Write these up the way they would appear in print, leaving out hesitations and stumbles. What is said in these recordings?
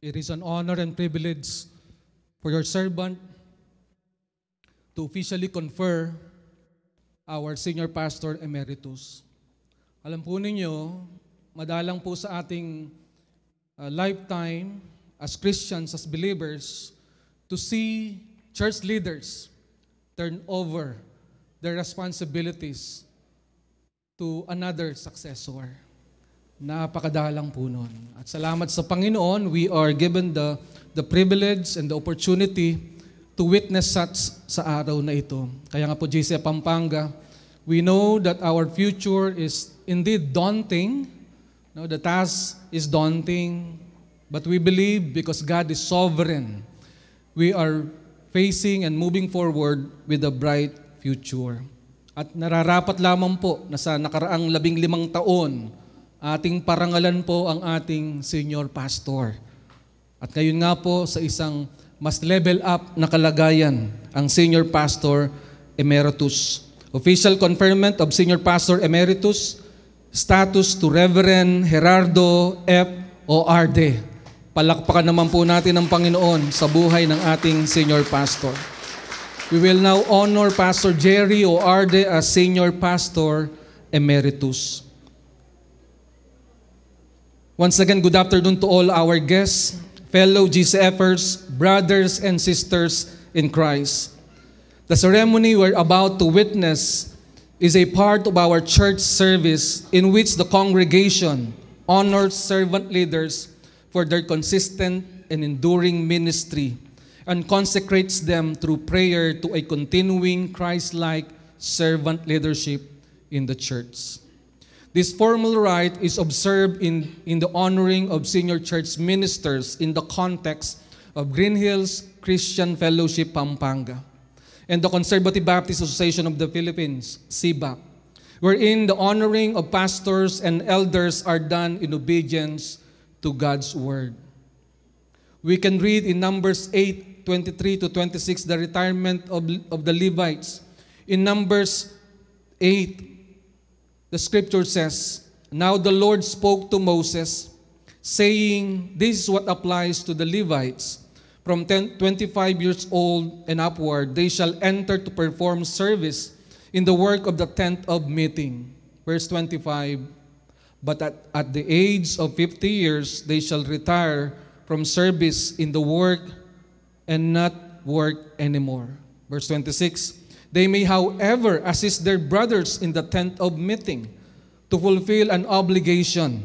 It is an honor and privilege for your servant to officially confer our Senior Pastor Emeritus. Alam po ninyo, madalang po sa ating lifetime as Christians, as believers, to see church leaders turn over their responsibilities to another successor. Napakadalang po nun. At salamat sa Panginoon, we are given the privilege and the opportunity to witness such sa araw na ito. Kaya nga po, JC Pampanga, we know that our future is indeed daunting. No, the task is daunting, but we believe because God is sovereign, we are facing and moving forward with a bright future. At nararapat lamang po na sa nakaraang 15 taon, ating parangalan po ang ating senior pastor. At ngayon nga po sa isang mas level up na kalagayan, ang Senior Pastor Emeritus. Official conferment of Senior Pastor Emeritus, status to Reverend Gerardo F. Oarde. Palakpakan naman po natin ang Panginoon sa buhay ng ating Senior Pastor. We will now honor Pastor Jerry Oarde as Senior Pastor Emeritus. Once again, good afternoon to all our guests, fellow GCFers, brothers and sisters in Christ. The ceremony we're about to witness is a part of our church service in which the congregation honors servant leaders for their consistent and enduring ministry and consecrates them through prayer to a continuing Christ-like servant leadership in the church. This formal rite is observed in the honoring of senior church ministers in the context of Green Hills Christian Fellowship Pampanga and the Conservative Baptist Association of the Philippines, CBAP, wherein the honoring of pastors and elders are done in obedience to God's word. We can read in Numbers 8:23 to 26 the retirement of the Levites. In Numbers 8, the scripture says, "Now the Lord spoke to Moses, saying, this is what applies to the Levites. From 25 years old and upward, they shall enter to perform service in the work of the tent of meeting." Verse 25, "But at the age of 50 years, they shall retire from service in the work and not work anymore." Verse 26, "They may, however, assist their brothers in the tent of meeting to fulfill an obligation,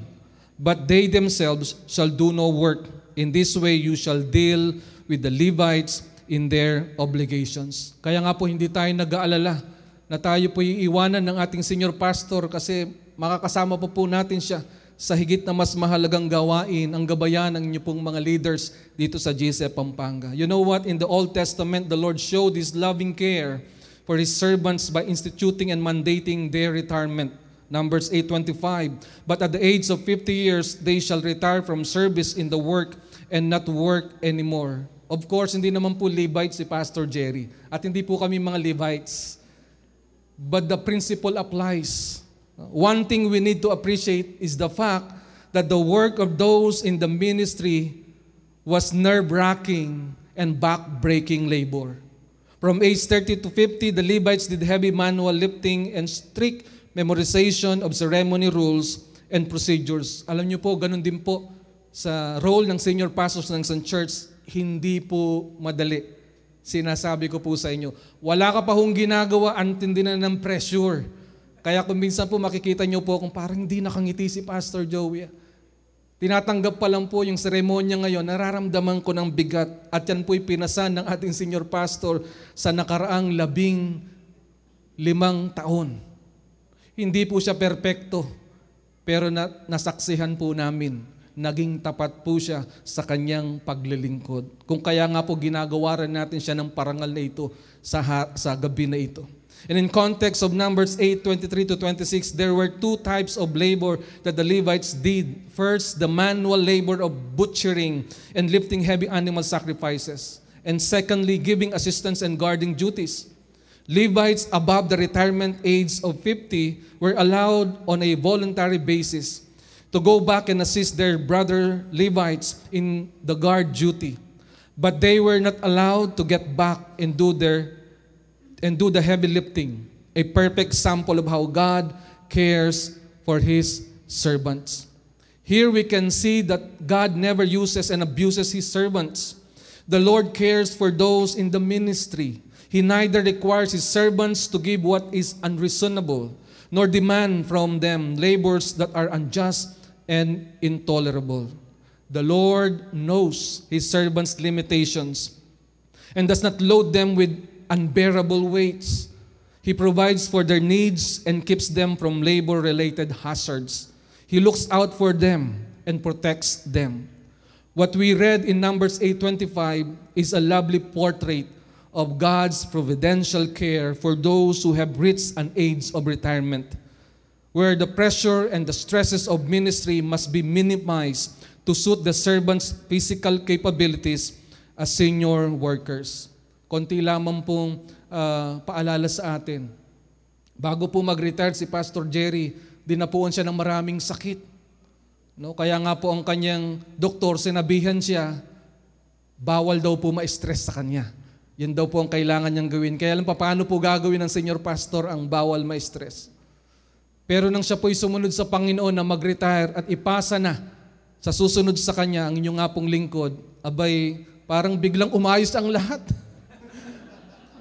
but they themselves shall do no work. In this way you shall deal with the Levites in their obligations." Kaya nga po hindi tayo nag-aalala na tayo po iiwanan ng ating senior pastor kasi makakasama po natin siya sa higit na mas mahalagang gawain, ang gabayan ng inyo pong mga leaders dito sa GC Pampanga. You know what? In the Old Testament, the Lord showed His loving care for His servants by instituting and mandating their retirement. Numbers 8:25, "But at the age of 50 years, they shall retire from service in the work and not work anymore." Of course, hindi naman po Levites si Pastor Jerry. At hindi po kami mga Levites. But the principle applies. One thing we need to appreciate is the fact that the work of those in the ministry was nerve-wracking and back-breaking labor. From age 30 to 50, the Levites did heavy manual lifting and strict memorization of ceremony rules and procedures. Alam niyo po, ganun din po sa role ng senior pastors ng isang church, hindi po madali. Sinasabi ko po sa inyo, wala ka pa hong ginagawa, antindi na ng pressure. Kaya kung minsan po makikita niyo po kung parang hindi nakangiti si Pastor Joey. Tinatanggap pa lang po yung seremonya ngayon, nararamdaman ko ng bigat at yan po'y pinasan ng ating senior pastor sa nakaraang 15 taon. Hindi po siya perpekto, pero nasaksihan po namin, naging tapat po siya sa kanyang paglilingkod. Kung kaya nga po ginagawa rin natin siya ng parangal na ito sa gabi na ito. And in context of Numbers 8:23 to 26, there were two types of labor that the Levites did. First, the manual labor of butchering and lifting heavy animal sacrifices. And secondly, giving assistance and guarding duties. Levites above the retirement age of 50 were allowed on a voluntary basis to go back and assist their brother Levites in the guard duty. But they were not allowed to get back and do the heavy lifting. A perfect example of how God cares for His servants. Here we can see that God never uses and abuses His servants. The Lord cares for those in the ministry. He neither requires His servants to give what is unreasonable, nor demand from them labors that are unjust and intolerable. The Lord knows His servants' limitations and does not load them with unbearable weights. He provides for their needs and keeps them from labor-related hazards. He looks out for them and protects them. What we read in Numbers 8:25 is a lovely portrait of God's providential care for those who have reached an age of retirement, where the pressure and the stresses of ministry must be minimized to suit the servants' physical capabilities as senior workers. Konti lamang pong paalala sa atin. Bago po mag-retire si Pastor Jerry, dinapuan siya ng maraming sakit. No? Kaya nga po ang kanyang doktor, sinabihan siya, bawal daw po ma-stress sa kanya. Yan daw po ang kailangan niyang gawin. Kaya lang paano po gagawin ng senior pastor ang bawal ma-stress? Pero nang siya po'y sumunod sa Panginoon na mag-retire at ipasa na sa susunod sa kanya ang inyong nga pong lingkod, abay, parang biglang umayos ang lahat.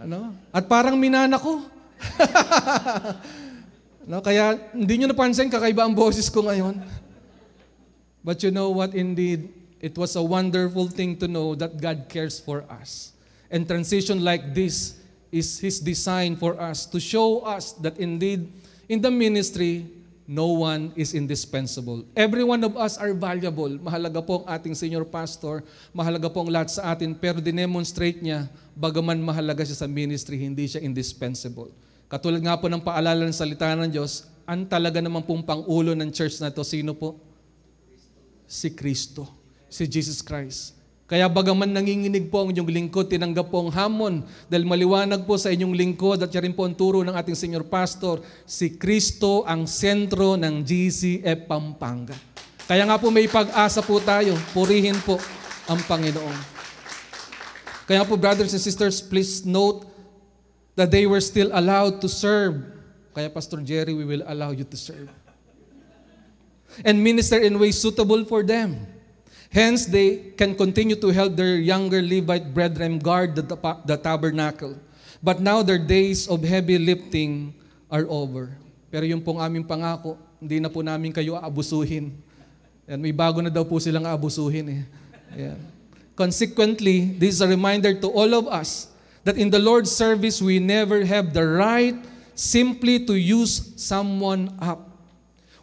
Ano? At parang minana ko. No, kaya hindi nyo napansin, kakaiba ang boses ko ngayon. But you know what, indeed, it was a wonderful thing to know that God cares for us. And transition like this is His design for us to show us that indeed, in the ministry, no one is indispensable. Every one of us are valuable. Mahalaga po ang ating senior pastor, mahalaga po ang lahat sa atin, pero dinemonstrate niya, bagaman mahalaga siya sa ministry, hindi siya indispensable. Katulad nga po ng paalala ng salita ng Diyos, ang talaga naman pong pangulo ng church na ito, sino po? Si Kristo, si Jesus Christ. Kaya bagaman nanginginig po ang inyong lingkod, tinanggap po ang hamon dahil maliwanag po sa inyong lingkod at yan rin po ang turo ng ating senior pastor, si Kristo ang sentro ng GCF Pampanga. Kaya nga po may pag-asa po tayo, purihin po ang Panginoon. Kaya po brothers and sisters, please note that they were still allowed to serve. Kaya Pastor Jerry, we will allow you to serve. And minister in ways suitable for them. Hence, they can continue to help their younger Levite brethren guard the tabernacle. But now their days of heavy lifting are over. Pero yung pong aming pangako, hindi na po namin kayo aabusuhin. Yan, may bago na daw po silang aabusuhin. Yan. Consequently, this is a reminder to all of us that in the Lord's service, we never have the right simply to use someone up.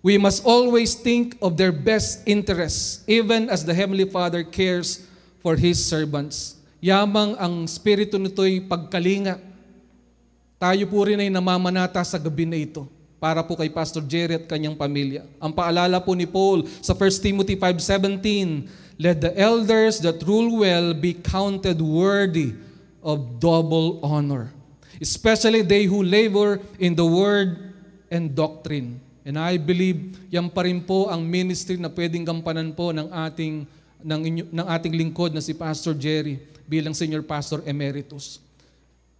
We must always think of their best interests, even as the Heavenly Father cares for His servants. Yamang ang spirito nito'y pagkalinga. Tayo po rin ay namamanata sa gabi na ito para po kay Pastor Jerry at kanyang pamilya. Ang paalala po ni Paul sa 1 Timothy 5:17, let the elders that rule well be counted worthy of double honor, especially they who labor in the word and doctrine. And I believe yan pa rin po ang ministry na pwedeng gampanan po ng ating lingkod na si Pastor Jerry bilang Senior Pastor Emeritus.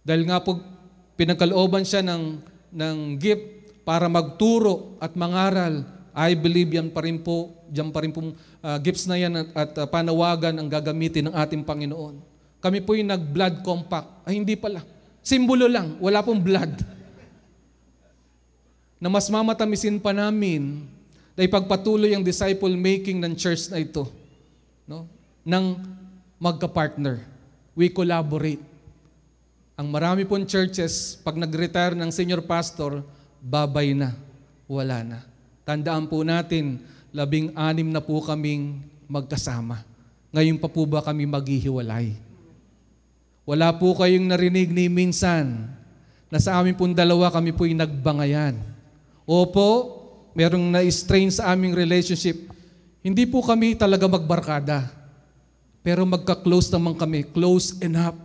Dahil nga po pinagkalooban siya ng gift para magturo at mangaral, I believe yan pa rin po gifts na yan at panawagan ang gagamitin ng ating Panginoon. Kami po yung nag-blood compact. Ay hindi pala. Simbolo lang, wala pong blood. Na mas mamatamisin pa namin na ipagpatuloy ang disciple making ng church na ito, no? Ng magka-partner. We collaborate. Ang marami pong churches, pag nag-retire ng senior pastor, babay na, wala na. Tandaan po natin, 16 na po kaming magkasama. Ngayon pa po ba kami maghihiwalay? Wala po kayong narinig ni minsan na sa amin pong dalawa kami po'y nagbangayan. Opo, merong na-strain sa aming relationship. Hindi po kami talaga magbarkada. Pero magka-close naman kami, close enough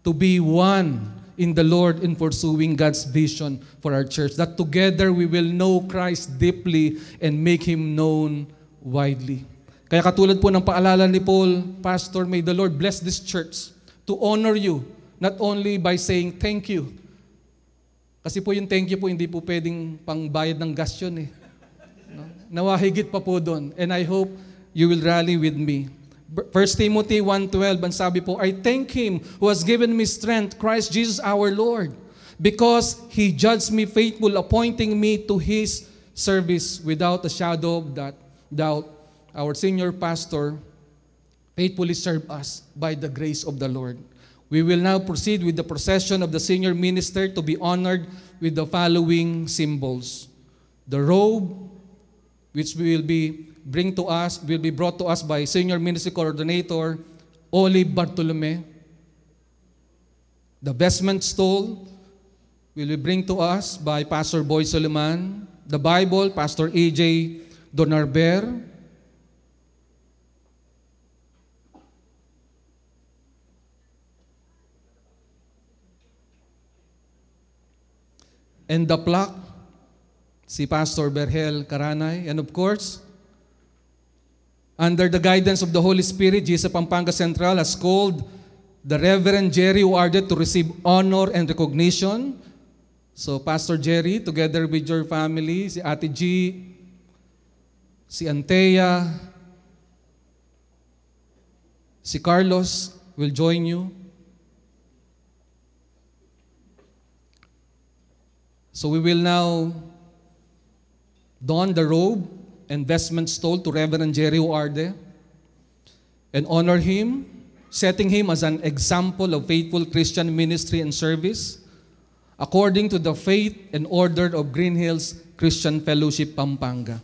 to be one in the Lord in pursuing God's vision for our church. That together we will know Christ deeply and make Him known widely. Kaya katulad po ng paalala ni Paul, Pastor, may the Lord bless this church to honor you, not only by saying thank you. Kasi po yung thank you po, hindi po pwedeng pangbayad ng gas yun eh. No? Nawahigit pa po doon. And I hope you will rally with me. 1 Timothy 1:12, ang sabi po, I thank Him who has given me strength, Christ Jesus our Lord, because He judged me faithful, appointing me to His service without a shadow of doubt. Our senior pastor faithfully served us by the grace of the Lord. We will now proceed with the procession of the senior minister to be honored with the following symbols. The robe, which will be brought to us by Senior Ministry Coordinator Olive Bartolome. The vestment stole will be bring to us by Pastor Boy Soliman. The Bible, Pastor A.J. Donarber. And the plaque, si Pastor Berhel Caranay. And of course, under the guidance of the Holy Spirit, GC Pampanga Central has called the Reverend Jerry Uarde to receive honor and recognition. So Pastor Jerry, together with your family, si Ate G, si Antea, si Carlos will join you. So we will now don the robe and vestment stole to Reverend Jerry Uarde and honor him, setting him as an example of faithful Christian ministry and service according to the faith and order of Green Hills Christian Fellowship Pampanga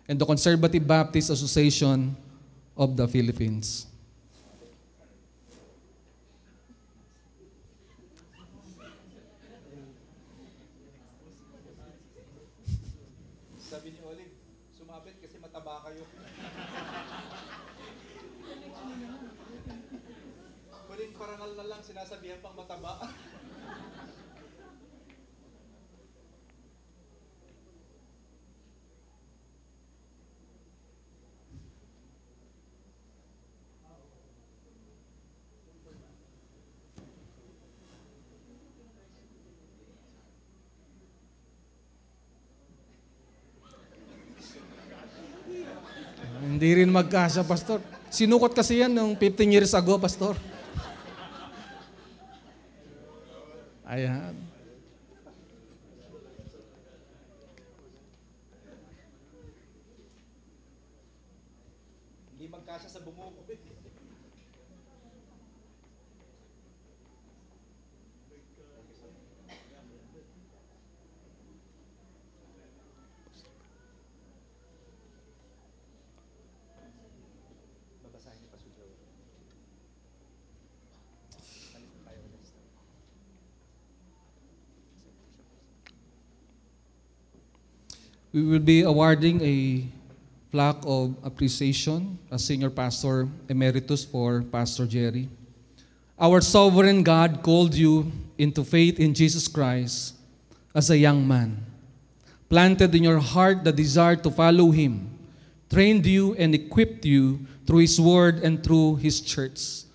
and the Conservative Baptist Association of the Philippines. Sabi ni Olive, sumabit kasi mataba kayo. Huling parangal na lang, sinasabihan pang mataba. Hindi rin magkasya, Pastor. Sinukot kasi yan nung 15 years ago, Pastor. Ayan. Hindi magkasya sa bungo ko. We will be awarding a plaque of appreciation as Senior Pastor Emeritus for Pastor Jerry. Our sovereign God called you into faith in Jesus Christ as a young man, planted in your heart the desire to follow Him, trained you and equipped you through His Word and through His church,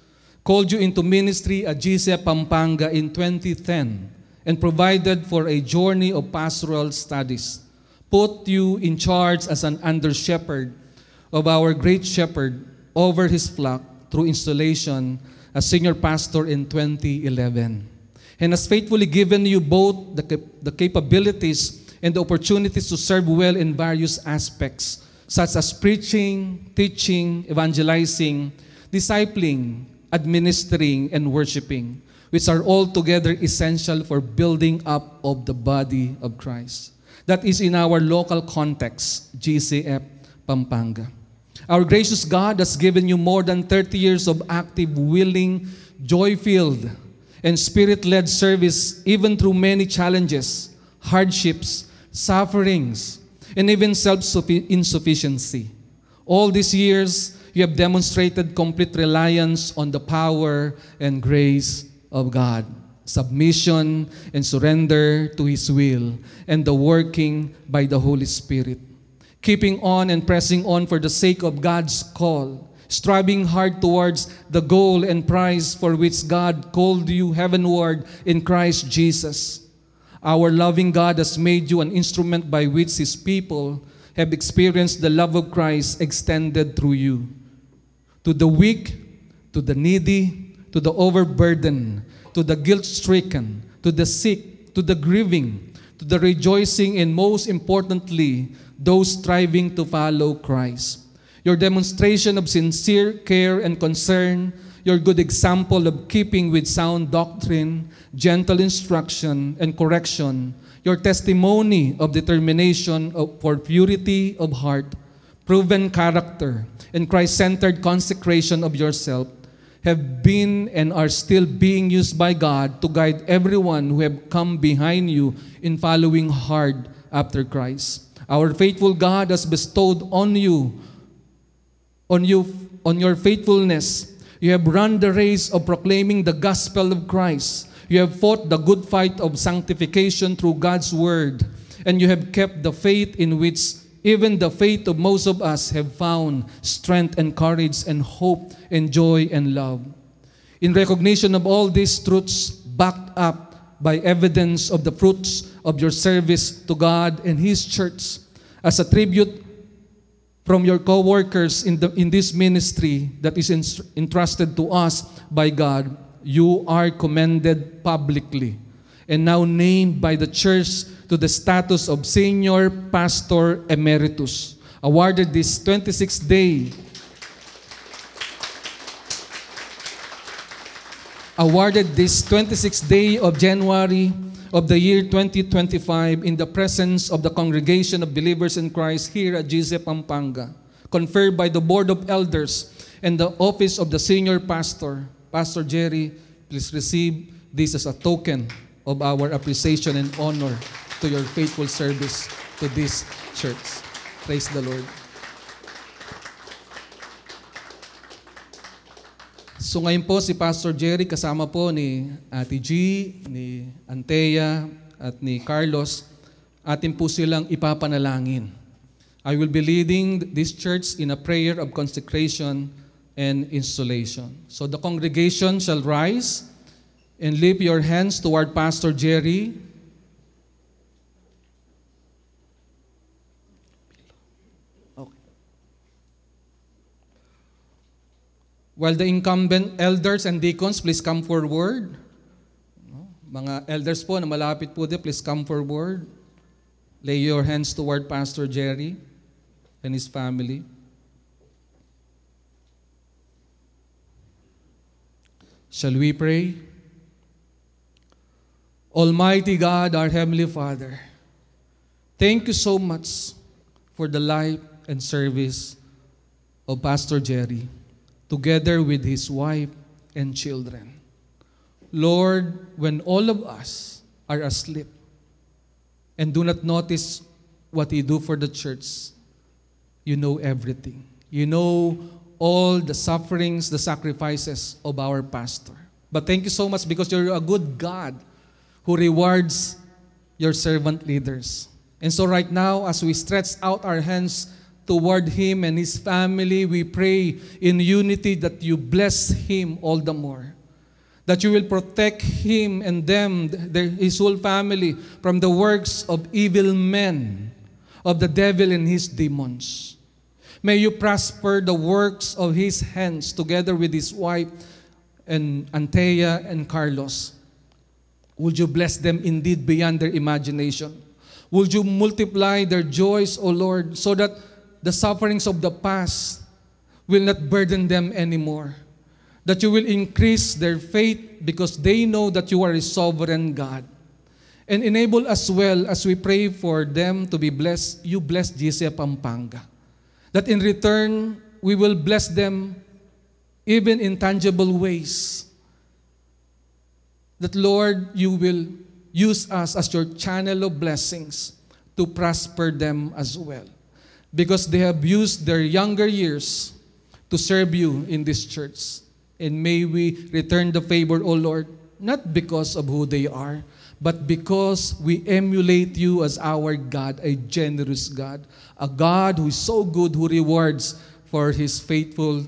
called you into ministry at GCF Pampanga in 2010, and provided for a journey of pastoral studies, put you in charge as an under-shepherd of our great shepherd over his flock through installation as senior pastor in 2011, and has faithfully given you both the capabilities and the opportunities to serve well in various aspects, such as preaching, teaching, evangelizing, discipling, administering, and worshiping, which are altogether essential for building up of the body of Christ. That is in our local context, GCF Pampanga. Our gracious God has given you more than 30 years of active, willing, joy-filled, and spirit-led service, even through many challenges, hardships, sufferings, and even self-insufficiency. All these years, you have demonstrated complete reliance on the power and grace of God, submission and surrender to His will, and the working by the Holy Spirit. keeping on and pressing on for the sake of God's call, striving hard towards the goal and prize for which God called you heavenward in Christ Jesus. Our loving God has made you an instrument by which His people have experienced the love of Christ extended through you. To the weak, to the needy, to the overburdened, to the guilt-stricken, to the sick, to the grieving, to the rejoicing, and most importantly, those striving to follow Christ. Your demonstration of sincere care and concern, your good example of keeping with sound doctrine, gentle instruction, and correction, your testimony of determination for purity of heart, proven character, and Christ-centered consecration of yourself have been and are still being used by God to guide everyone who have come behind you in following hard after Christ. Our faithful God has bestowed on your faithfulness. You have run the race of proclaiming the gospel of Christ. You have fought the good fight of sanctification through God's word, and you have kept the faith in which even the faith of most of us have found strength and courage and hope and joy and love. In recognition of all these truths, backed up by evidence of the fruits of your service to God and His church, as a tribute from your co-workers in this ministry that is entrusted to us by God, you are commended publicly and now named by the church to the status of Senior Pastor Emeritus, awarded this 26th day of January of the year 2025 in the presence of the congregation of believers in Christ here at GC Pampanga, conferred by the Board of Elders and the office of the Senior Pastor. Pastor Jerry, please receive this as a token of our appreciation and honor to your faithful service to this church. Praise the Lord. So ngayon po si Pastor Jerry kasama po ni Ate G, ni Antea at ni Carlos, atin po silang ipapanalangin. I will be leading this church in a prayer of consecration and installation. So the congregation shall rise and lift your hands toward Pastor Jerry. While the incumbent elders and deacons, please come forward. Mga elders po na malapit po din, please come forward. Lay your hands toward Pastor Jerry and his family. Shall we pray? Almighty God, our Heavenly Father, thank you so much for the life and service of Pastor Jerry, together with his wife and children. Lord, when all of us are asleep and do not notice what he do for the church, you know everything. You know all the sufferings, the sacrifices of our pastor. But thank you so much because you're a good God who rewards your servant leaders. And so right now, as we stretch out our hands toward him and his family, we pray in unity that you bless him all the more. That you will protect him and them, his whole family, from the works of evil men, of the devil and his demons. May you prosper the works of his hands together with his wife and Antea and Carlos. Would you bless them indeed beyond their imagination? Would you multiply their joys, O Lord, so that the sufferings of the past will not burden them anymore. That you will increase their faith because they know that you are a sovereign God. And enable as well as we pray for them to be blessed, you bless GC Pampanga. That in return, we will bless them even in tangible ways. That Lord, you will use us as your channel of blessings to prosper them as well. Because they have used their younger years to serve you in this church. And may we return the favor, O Lord, not because of who they are, but because we emulate you as our God, a generous God, a God who is so good, who rewards for His faithful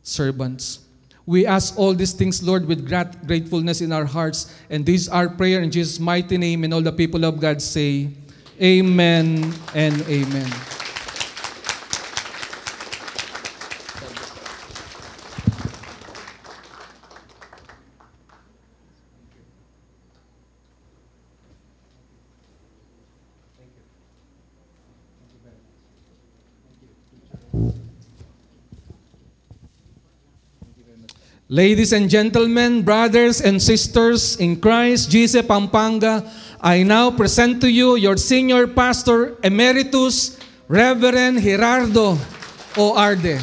servants. We ask all these things, Lord, with gratefulness in our hearts, and this is our prayer in Jesus' mighty name, and all the people of God say, Amen and Amen. Ladies and gentlemen, brothers and sisters in Christ, Jesus Pampanga, I now present to you your Senior Pastor Emeritus, Reverend Gerardo O. Arde.